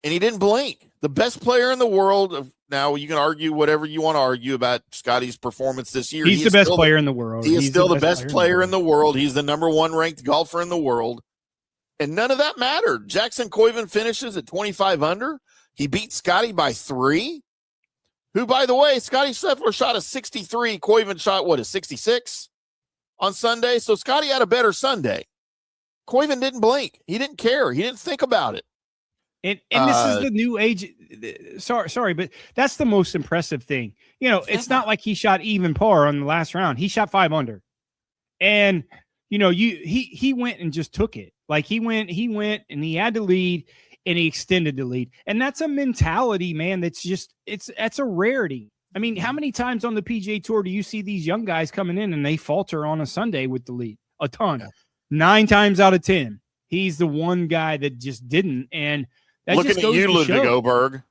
and he didn't blink. The best player in the world. Now, you can argue whatever you want to argue about Scottie's performance this year. He's the best player in the world. He is still the best player in the world. He's the number 1 ranked golfer in the world. And none of that mattered. Jackson Koivun finishes at 25 under, He beat Scottie by 3. Who, by the way, Scottie Scheffler shot a 63. Koivun shot, a 66 on Sunday? So Scottie had a better Sunday. Koivun didn't blink. He didn't care. He didn't think about it. And this is the new age. Sorry, but that's the most impressive thing. It's not like he shot even par on the last round. He shot 5 under. And, he went and just took it. Like he went and he had to lead. And he extended the lead. And that's a mentality, man, that's a rarity. I mean, how many times on the PGA Tour do you see these young guys coming in and they falter on a Sunday with the lead? A ton. Yeah. 9 times out of 10. He's the one guy that just didn't. And that looking just goes at you, to Ludwig show. Oberg.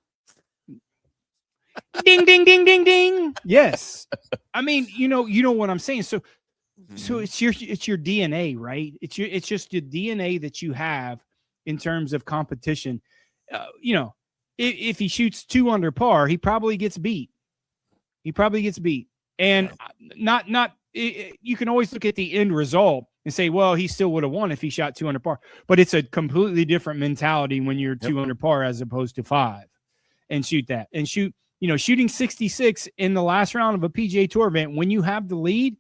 Ding, ding, ding, ding, ding. Yes. I mean, you know what I'm saying. So it's your DNA, right? It's just your DNA that you have in terms of competition. If he shoots 2 under par, he probably gets beat. And you can always look at the end result and say, well, he still would have won if he shot 2 under par. But it's a completely different mentality when you're 2 under par as opposed to 5 and shoot that. And shooting 66 in the last round of a PGA Tour event when you have the lead,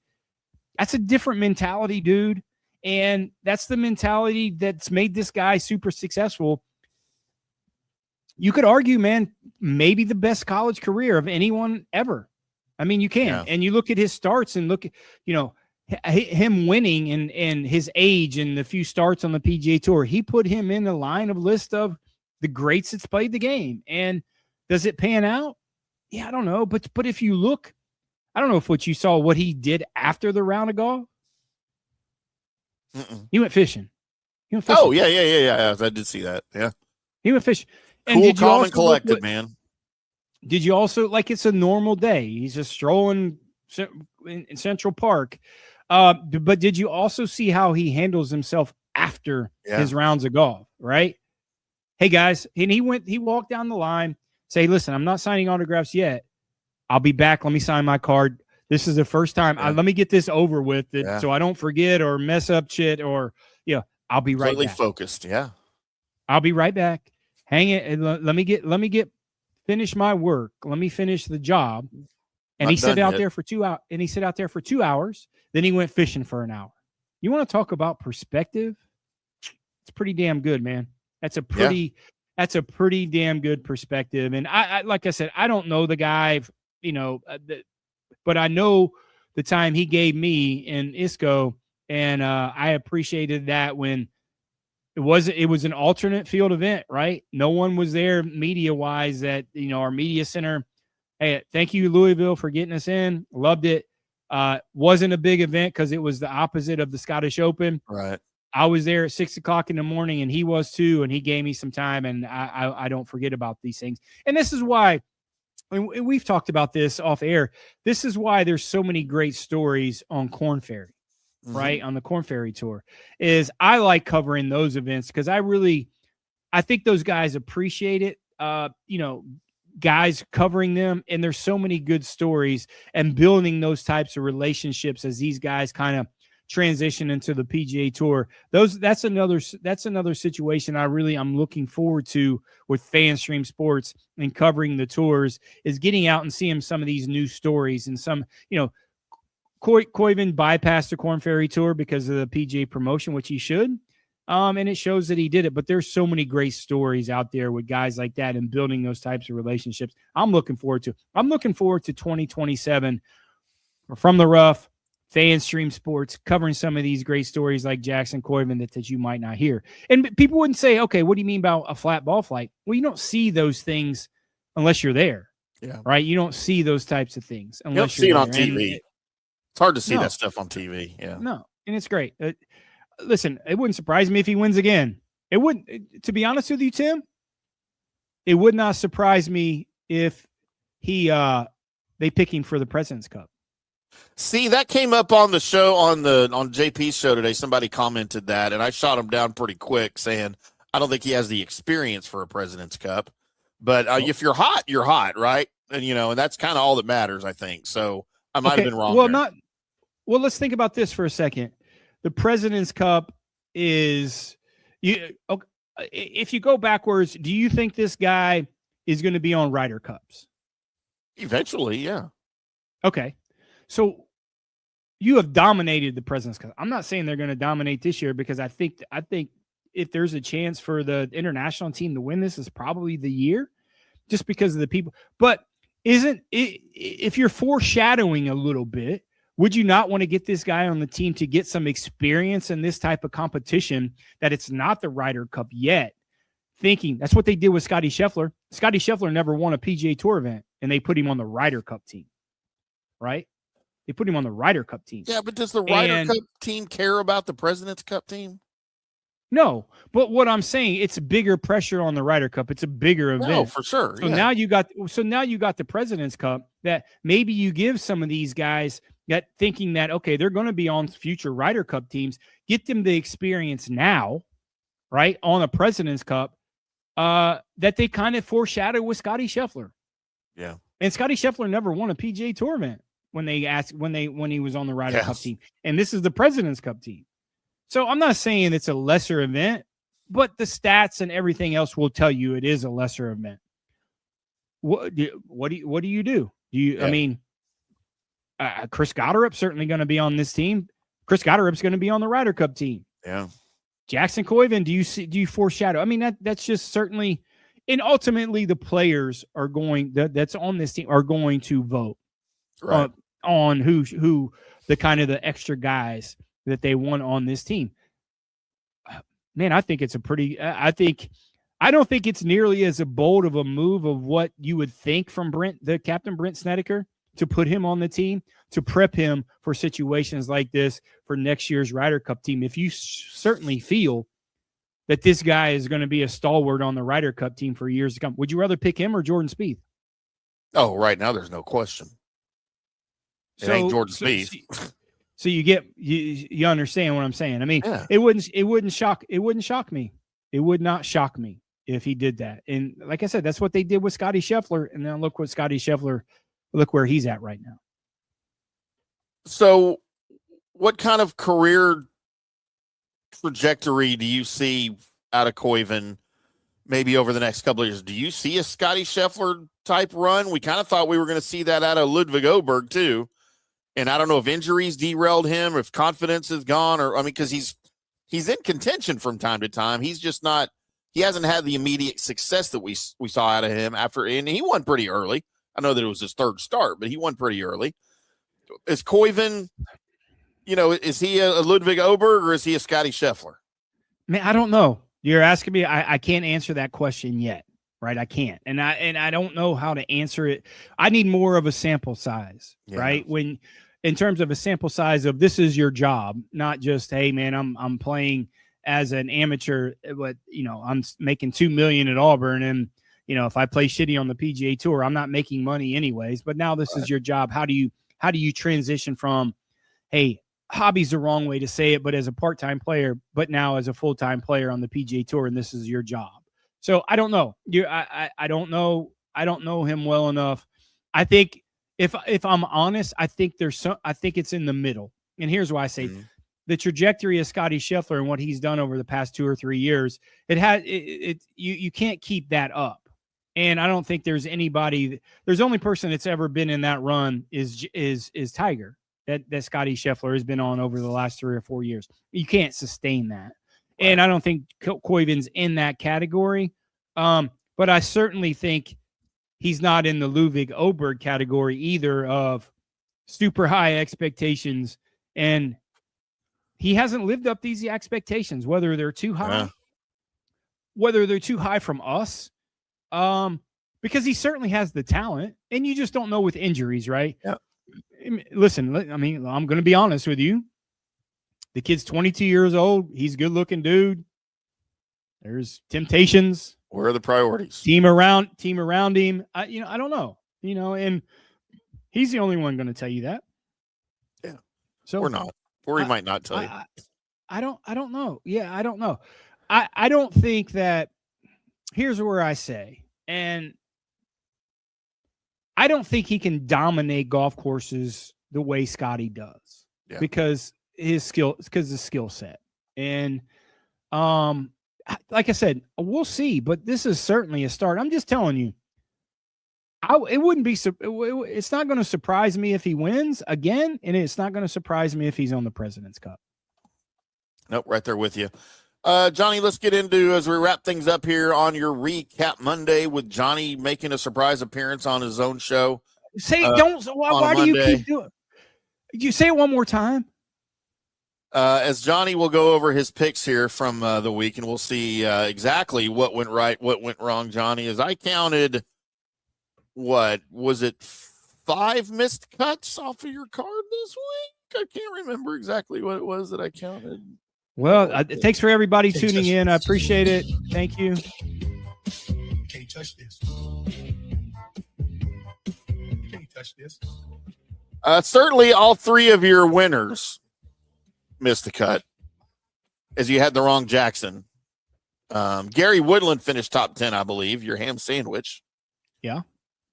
that's a different mentality, dude. And that's the mentality that's made this guy super successful. You could argue, man, maybe the best college career of anyone ever. I mean, you can. Yeah. And you look at his starts and look at, him winning and his age and the few starts on the PGA Tour. He put him in the line of list of the greats that's played the game. And does it pan out? Yeah, I don't know. But if you look, I don't know if what you saw, what he did after the round of golf. He went fishing. Oh, yeah. I did see that. Yeah. He went fishing. And cool, calm, and collected, man. Did you also, like, it's a normal day. He's just strolling in Central Park. But did you also see how he handles himself after his rounds of golf, right? Hey, guys. And he walked down the line, say, listen, I'm not signing autographs yet. I'll be back. Let me sign my card. This is the first time. Let me get this over with so I don't forget or mess up shit or, I'll be right completely back. Focused. Yeah. I'll be right back. Hang it. And let me finish my work. Let me finish the job. And he sat out there for 2 hours. And he sat out there for 2 hours. Then he went fishing for an hour. You want to talk about perspective? It's pretty damn good, man. That's a pretty damn good perspective. And I like I said, I don't know the guy, but I know the time he gave me in ISCO, and I appreciated that when it was an alternate field event, right? No one was there media-wise at, our media center. Hey, thank you, Louisville, for getting us in. Loved it. Wasn't a big event because it was the opposite of the Scottish Open. Right. I was there at 6:00 in the morning, and he was too, and he gave me some time, and I don't forget about these things. And this is why, and we've talked about this off air, this is why there's so many great stories on Korn Ferry, right? On the Korn Ferry Tour, is I like covering those events because I think those guys appreciate it. Guys covering them, and there's so many good stories and building those types of relationships as these guys kind of transition into the PGA Tour. That's another situation I'm looking forward to with FanStream Sports and covering the tours, is getting out and seeing some of these new stories. And some, Koivun bypassed the Korn Ferry Tour because of the PGA promotion, which he should. And it shows that he did it, but there's so many great stories out there with guys like that and building those types of relationships. I'm looking forward to 2027 from the rough, FanStream Sports, covering some of these great stories like Jackson Koivun that you might not hear. And people wouldn't say, okay, what do you mean about a flat ball flight? Well, you don't see those things unless you're there. Yeah. Right. You don't see those types of things unless you don't you're see it on TV. It's hard to see that stuff on TV. Yeah. No. And it's great. Listen, it wouldn't surprise me if he wins again. It wouldn't, to be honest with you, Tim, it would not surprise me if they pick him for the President's Cup. See, that came up on the show on JP's show today. Somebody commented that, and I shot him down pretty quick, saying I don't think he has the experience for a President's Cup. But if you're hot, you're hot, right? And and that's kind of all that matters, I think. So I might have been wrong. Well, let's think about this for a second. The President's Cup is if you go backwards, do you think this guy is going to be on Ryder Cups? Eventually, yeah. Okay. So you have dominated the President's Cup. I'm not saying they're going to dominate this year, because I think if there's a chance for the international team to win this, is probably the year, just because of the people. But isn't it, if you're foreshadowing a little bit, would you not want to get this guy on the team to get some experience in this type of competition, that it's not the Ryder Cup yet? Thinking that's what they did with Scottie Scheffler. Scottie Scheffler never won a PGA Tour event, and they put him on the Ryder Cup team, right? They put him on the Ryder Cup team. Yeah, but does the Ryder Cup team care about the President's Cup team? No, but what I'm saying, it's bigger pressure on the Ryder Cup. It's a bigger event. No, for sure. So now you got the President's Cup, that maybe you give some of these guys that thinking that, okay, they're going to be on future Ryder Cup teams, get them the experience now, right, on a President's Cup, that they kind of foreshadow with Scottie Scheffler. Yeah. And Scottie Scheffler never won a PGA Tour event when he was on the Ryder Cup team. And this is the President's Cup team. So I'm not saying it's a lesser event, but the stats and everything else will tell you it is a lesser event. What do you do? I mean, Chris Gotterup's certainly going to be on this team. Chris Gotterup's going to be on the Ryder Cup team. Yeah. Jackson Koivun, do you foreshadow? I mean, that's just certainly, and ultimately the players are going that's on this team are going to vote on who the kind of the extra guys that they want on this team. Man, I think it's a pretty. I don't think it's nearly as a bold of a move of what you would think from the captain Brent Snedeker, to put him on the team, to prep him for situations like this for next year's Ryder Cup team. If you certainly feel that this guy is going to be a stalwart on the Ryder Cup team for years to come, would you rather pick him or Jordan Spieth? Oh, right now there's no question. It ain't Jordan Spieth. So you understand what I'm saying? I mean, it wouldn't shock me. It would not shock me if he did that. And like I said, that's what they did with Scottie Scheffler. And now look where he's at right now. So what kind of career trajectory do you see out of Koivun maybe over the next couple of years? Do you see a Scottie Scheffler type run? We kind of thought we were going to see that out of Ludwig Oberg too. And I don't know if injuries derailed him, or if confidence is gone, because he's in contention from time to time. He's just not, he hasn't had the immediate success that we saw out of him and he won pretty early. I know that it was his third start, but he won pretty early. Is Koivun, is he a Ludwig Oberg or is he a Scottie Scheffler? Man, I don't know. You're asking me. I can't answer that question yet, right? I can't, and I don't know how to answer it. I need more of a sample size, right? In terms of a sample size of this is your job, not just, hey man, I'm playing as an amateur, but I'm making $2 million at Auburn, and if I play shitty on the PGA Tour, I'm not making money anyways. But now this is your job. How do you transition from, hey, hobby's the wrong way to say it, but as a part-time player, but now as a full-time player on the PGA Tour, and this is your job. So I don't know. I don't know. I don't know him well enough. I think if I'm honest, I think it's in the middle. And here's why I say the trajectory of Scottie Scheffler and what he's done over the past 2 or 3 years, you can't keep that up. And I don't think there's anybody. There's the only person that's ever been in that run is Tiger, that Scottie Scheffler has been on over the last 3 or 4 years. You can't sustain that. And I don't think Koivun's in that category. But I certainly think he's not in the Ludwig Oberg category either, of super high expectations. And he hasn't lived up these expectations, whether they're too high, whether they're too high from us. Because he certainly has the talent, and you just don't know with injuries, right? Yeah. Listen, I mean, I'm going to be honest with you. The kid's 22 years old. He's a good-looking dude. There's temptations. Where are the priorities? Team around him. I don't know. And he's the only one going to tell you that. Yeah. So we're not, or he might not tell you. I don't know. Yeah, I don't know. I don't think that. Here's where I say, and I don't think he can dominate golf courses the way Scottie does, because the skill set. And like I said, we'll see, but this is certainly a start. I'm just telling you, It wouldn't be. It's not going to surprise me if he wins again, and it's not going to surprise me if he's on the President's Cup. Nope, right there with you. Johnny, let's get into, as we wrap things up here on your Recap Monday with Johnny making a surprise appearance on his own show. Why do you keep doing? You say it one more time. As Johnny will go over his picks here from the week, and we'll see exactly what went right, what went wrong, Johnny, as I counted, what was it, 5 missed cuts off of your card this week? I can't remember exactly what it was that I counted. Well, thanks for everybody tuning in. I appreciate it. Thank you. Can't touch this. Can't touch this. Certainly all 3 of your winners missed the cut, as you had the wrong Jackson. Gary Woodland finished top 10, I believe. Your ham sandwich. Yeah.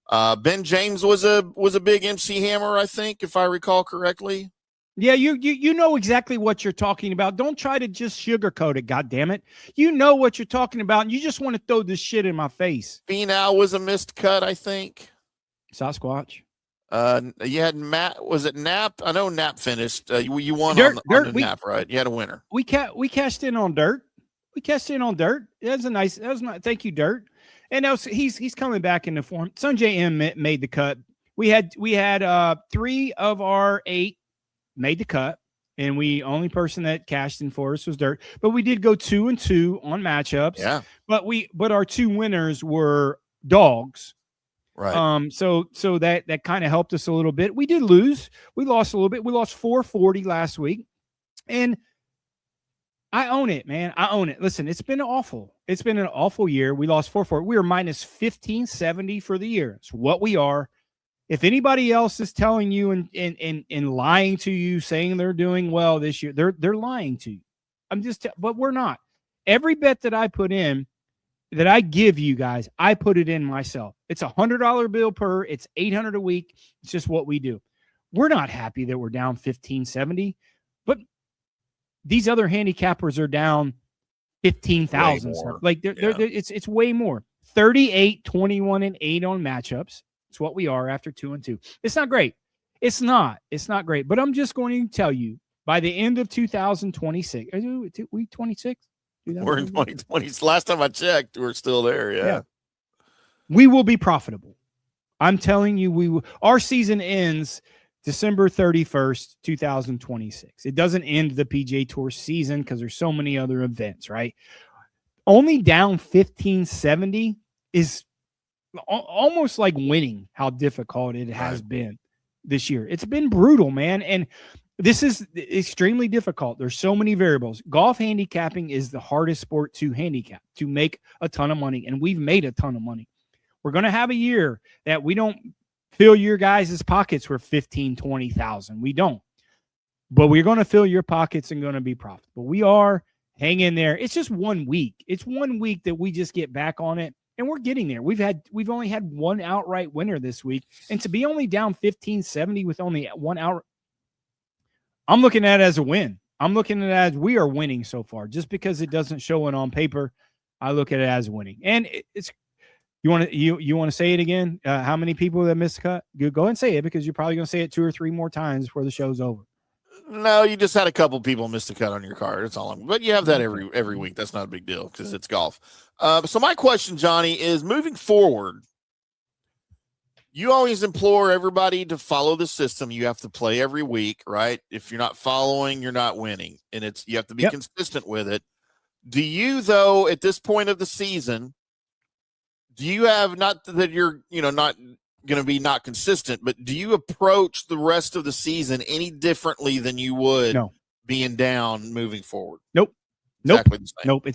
Ben James was a big MC Hammer, I think, if I recall correctly. Yeah, you know exactly what you're talking about. Don't try to just sugarcoat it, goddammit. You know what you're talking about, and you just want to throw this shit in my face. Finau was a missed cut, I think. Sasquatch. You had Matt. Was it Knapp? I know Knapp finished. You won Dirt, on the Knapp, right? You had a winner. We cashed in on Dirt. That was nice. Thank you, Dirt. And now he's coming back into form. Sunjay M made the cut. We had 3 of our 8 made the cut, and only person that cashed in for us was Dirt. But we did go 2-2 on matchups. Yeah. But our 2 winners were dogs. Right. So that kind of helped us a little bit. We did lose. We lost a little bit. We lost 440 last week. And I own it, man. I own it. Listen, it's been awful. It's been an awful year. We lost 440. We were minus 1570 for the year. It's what we are. If anybody else is telling you and lying to you, saying they're doing well this year, they're lying to you. But we're not. Every bet that I put in, that I give you guys, I put it in myself. It's $100 bill per. It's $800 a week. It's just what we do. We're not happy that we're down 1570, but these other handicappers are down 15,000. Like it's way more. 38, 21, and 8 on matchups. It's what we are after 2-2. It's not great. It's not great. But I'm just going to tell you, by the end of 2026, are we 26? We're in 2020. Last time I checked, we're still there. Yeah. We will be profitable. I'm telling you, we will. Our season ends December 31st, 2026. It doesn't end the PGA Tour season because there's so many other events, right? Only down 1570 is almost like winning how difficult it has been this year. It's been brutal, man. And this is extremely difficult. There's so many variables. Golf handicapping is the hardest sport to handicap, to make a ton of money. And we've made a ton of money. We're going to have a year that we don't fill your guys' pockets for 15, 20,000. We don't. But we're going to fill your pockets and going to be profitable. We are. Hang in there. It's just 1 week. It's 1 week that we just get back on it. And we're getting there. We've only had one outright winner this week. And to be only down 1570 with only one outright, I'm looking at it as a win. I'm looking at it as we are winning so far. Just because it doesn't show it on paper, I look at it as winning. And it's you want to say it again? How many people that missed the cut? Go ahead and say it, because you're probably going to say it 2 or 3 more times before the show's over. No, you just had a couple people miss the cut on your card. That's all. But you have that every week. That's not a big deal because it's golf. So my question, Johnny, is moving forward, you always implore everybody to follow the system. You have to play every week, right? If you're not following, you're not winning. And you have to be consistent with it. Do you, though, at this point of the season, do you have, not that you're, not going to be not consistent, but do you approach the rest of the season any differently than you would being down moving forward? Nope. Exactly the same. Nope.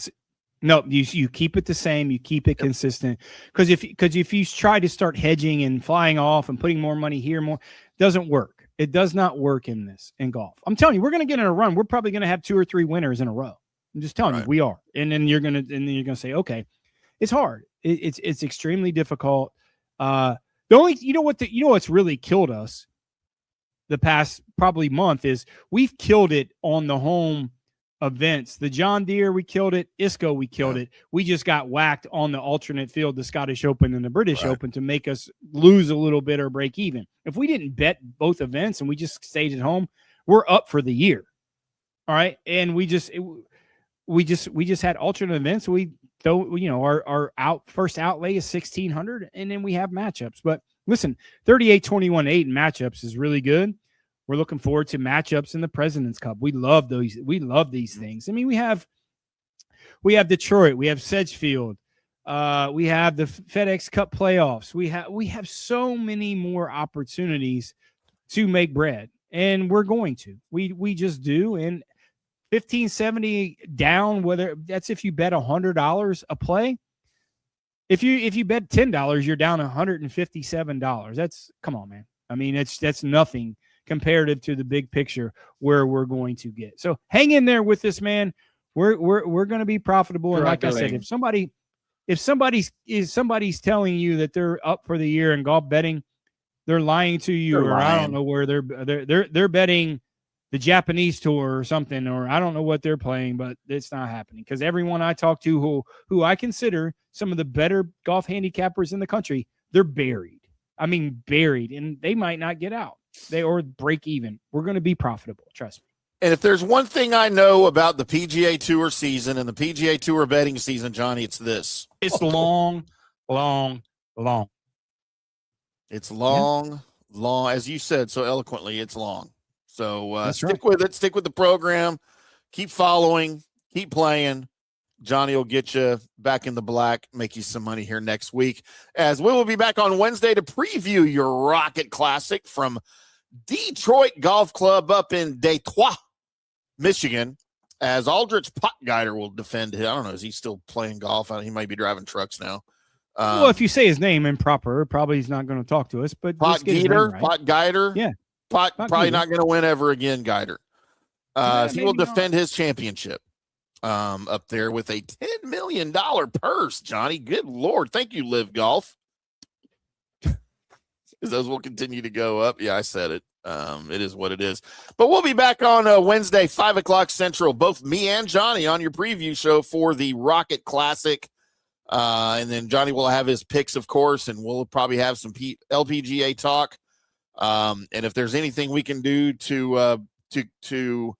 Nope. You keep it the same. You keep it consistent. Because if you try to start hedging and flying off and putting more money here, doesn't work. It does not work in golf. I'm telling you, we're going to get in a run. We're probably going to have 2 or 3 winners in a row. I'm just telling you, we are. And then you're going to say, okay, it's hard. It's extremely difficult. What's really killed us the past probably month is we've killed it on the home events. The John Deere, we killed it. ISCO, we killed it. We just got whacked on the alternate field, the Scottish Open and the British Open, to make us lose a little bit or break even. If we didn't bet both events and we just stayed at home, we're up for the year. All right. And we just had alternate events. We throw, our first outlay is 1,600, and then we have matchups. But listen, 38-21-8 in matchups is really good. We're looking forward to matchups in the President's Cup. We love those. We love these things. I mean, we have Detroit, we have Sedgefield, we have the FedEx Cup playoffs. We have so many more opportunities to make bread, and we're going to. We just do. And 1570 down, whether that's if you bet $100 a play. If you bet $10, you're down $157. That's, come on, man. I mean, that's nothing comparative to the big picture where we're going to get. So hang in there with this, man. We're going to be profitable. And like I said, if somebody's telling you that they're up for the year in golf betting, they're lying to you, or I don't know where they're betting the Japanese tour or something, or I don't know what they're playing, but it's not happening, because everyone I talk to who I consider some of the better golf handicappers in the country, they're buried. I mean, buried, and they might not get out. Or break even. We're going to be profitable. Trust me. And if there's one thing I know about the PGA Tour season and the PGA Tour betting season, Johnny, it's this. It's long. It's long, as you said so eloquently, it's long. So stick right. with it. Stick with the program. Keep following. Keep playing. Johnny will get you back in the black, make you some money here next week, as we will be back on Wednesday to preview your Rocket Classic from Detroit Golf Club up in Detroit, Michigan, as Aldrich Potgeider will defend him. I don't know, is he still playing golf? He might be driving trucks now. Well, if you say his name improper, probably he's not going to talk to us. But Potgeider, yeah, probably not going to win ever again. Geider, he will defend his championship up there with a $10 million purse. Johnny, good Lord, thank you, Live Golf. Those will continue to go up. Yeah, I said it. It is what it is. But we'll be back on Wednesday, 5 o'clock Central, both me and Johnny on your preview show for the Rocket Classic. And then Johnny will have his picks, of course, and we'll probably have some LPGA talk. And if there's anything we can do to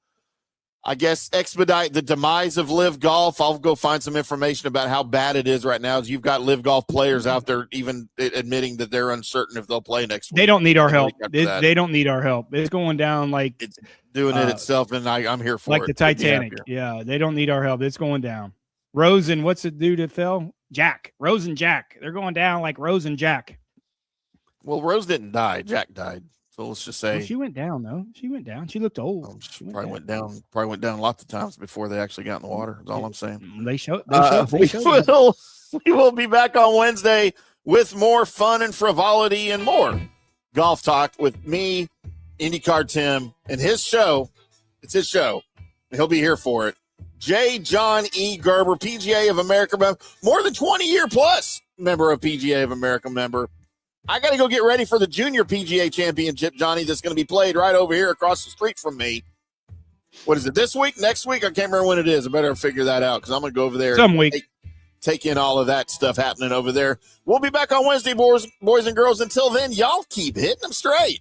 I guess, expedite the demise of Live Golf, I'll go find some information about how bad it is right now, as you've got Live Golf players out there even admitting that they're uncertain if they'll play next week. They don't need our help. They don't need our help. It's going down like it's doing it itself, and I'm here for like it. the Titanic. Yeah, they don't need our help. It's going down. Rose and what's the dude that fell? Jack. Rose and Jack. They're going down like Rose and Jack. Well, Rose didn't die. Jack died. So let's just say she went down, though. She went down. She looked old. She probably went down. Probably went down lots of times before they actually got in the water. That's all I'm saying. They showed. We will be back on Wednesday with more fun and frivolity and more golf talk with me, IndyCar Tim, and his show. It's his show. He'll be here for it. J. John E. Gerber, PGA of America member, more than 20-year plus member of PGA of America member. I got to go get ready for the Junior PGA Championship, Johnny, that's going to be played right over here across the street from me. What is it, this week, next week? I can't remember when it is. I better figure that out, because I'm going to go over there some week. Take in all of that stuff happening over there. We'll be back on Wednesday, boys and girls. Until then, y'all keep hitting them straight.